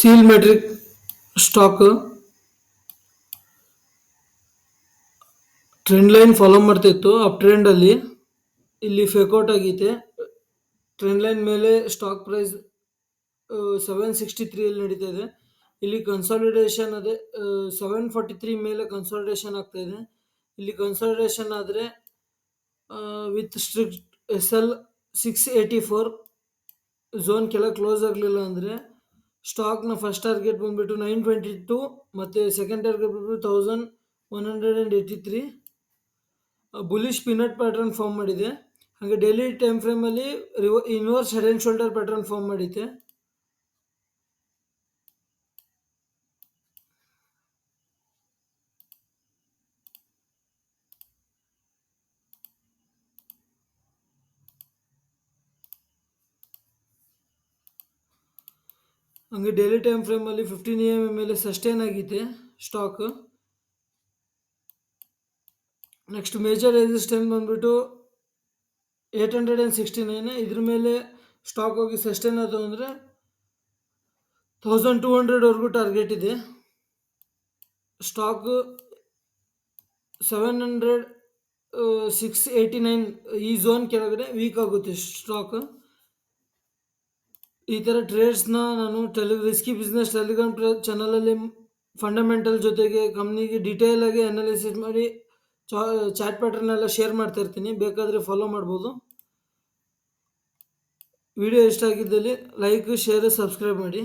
Seal metric stock trend line follow ಮಾಡ್ತಿತ್ತು up trend ಅಲ್ಲಿ. ಇಲ್ಲಿ ಫೇಕ್ಔಟ್ ಆಗೈತೆ. ಟ್ರೆಂಡ್ ಲೈನ್ ಮೇಲೆ ಸ್ಟಾಕ್ ಪ್ರೈಸ್ 763 ಅಲ್ಲಿ ನಡೀತಾ ಇದೆ. ಇಲ್ಲಿ ಕನ್ಸಾಲಿಡೇಷನ್ ಅದೇ 743 ಮೇಲೆ ಕನ್ಸಾಲಿಡೇಷನ್ ಆಗ್ತಾ ಇದೆ. ಇಲ್ಲಿ ಕನ್ಸಾಲಿಡೇಷನ್ ಆದರೆ ವಿತ್ ಸ್ಟ್ರಿಕ್ಟ್ SL 684 ಝೋನ್ ಕೆಳಗೆ ಕ್ಲೋಸ್ ಆಗಲಿಲ್ಲ ಅಂದರೆ ಸ್ಟಾಕ್ನ ಫಸ್ಟ್ ಟಾರ್ಗೆಟ್ ಬಂದುಬಿಟ್ಟು 922 ಮತ್ತು ಸೆಕೆಂಡ್ ಟಾರ್ಗೆಟ್ ಬಂದುಬಿಟ್ಟು 1183. ಬುಲಿಶ್ ಪಿನಟ್ ಪ್ಯಾಟರ್ನ್ ಫಾರ್ಮ್ ಮಾಡಿದೆ. ಹಾಗೆ ಡೈಲಿ ಟೈಮ್ ಫ್ರೇಮಲ್ಲಿ inverse head and shoulder pattern form ಮಾಡಿದೆ. ಹಂಗೆ ಡೈಲಿ ಟೈಮ್ ಫ್ರೇಮಲ್ಲಿ 15 AM ಮೇಲೆ ಸಸ್ಟೈನ್ ಆಗಿದೆ ಸ್ಟಾಕ್. ನೆಕ್ಸ್ಟ್ ಮೇಜರ್ ರೆಸಿಸ್ಟೆನ್ಸ್ ಬಂದುಬಿಟ್ಟು 869. ಇದ್ರ ಮೇಲೆ ಸ್ಟಾಕ್ ಹೋಗಿ ಸಸ್ಟೈನ್ ಆಯಿತು ಅಂದರೆ 1200ವರೆಗೂ ಟಾರ್ಗೆಟ್ ಇದೆ. ಸ್ಟಾಕ್ 700 689 ಈ ಝೋನ್ ಕೆಳಗಡೆ ವೀಕ್ ಆಗುತ್ತೆ ಸ್ಟಾಕ್. ಈ ಥರ ಟ್ರೇಡ್ಸ್ನ ನಾನು ರಿಸ್ಕಿ ಬಿಸ್ನೆಸ್ ಟೆಲಿಗ್ರಾಮ್ ಚಾನಲಲ್ಲಿ ಫಂಡಮೆಂಟಲ್ ಜೊತೆಗೆ ಕಂಪ್ನಿಗೆ ಡೀಟೇಲ್ ಆಗಿ ಅನಾಲಿಸಿಸ್ ಮಾಡಿ ಚಾಟ್ ಪ್ಯಾಟರ್ನ್ ಎಲ್ಲ ಶೇರ್ ಮಾಡ್ತಾ ಇರ್ತೀನಿ. ಬೇಕಾದರೆ ಫಾಲೋ ಮಾಡ್ಬೋದು. ವಿಡಿಯೋ ಇಷ್ಟ ಆಗಿದ್ದಲ್ಲಿ ಲೈಕ್, ಶೇರ್, ಸಬ್ಸ್ಕ್ರೈಬ್ ಮಾಡಿ.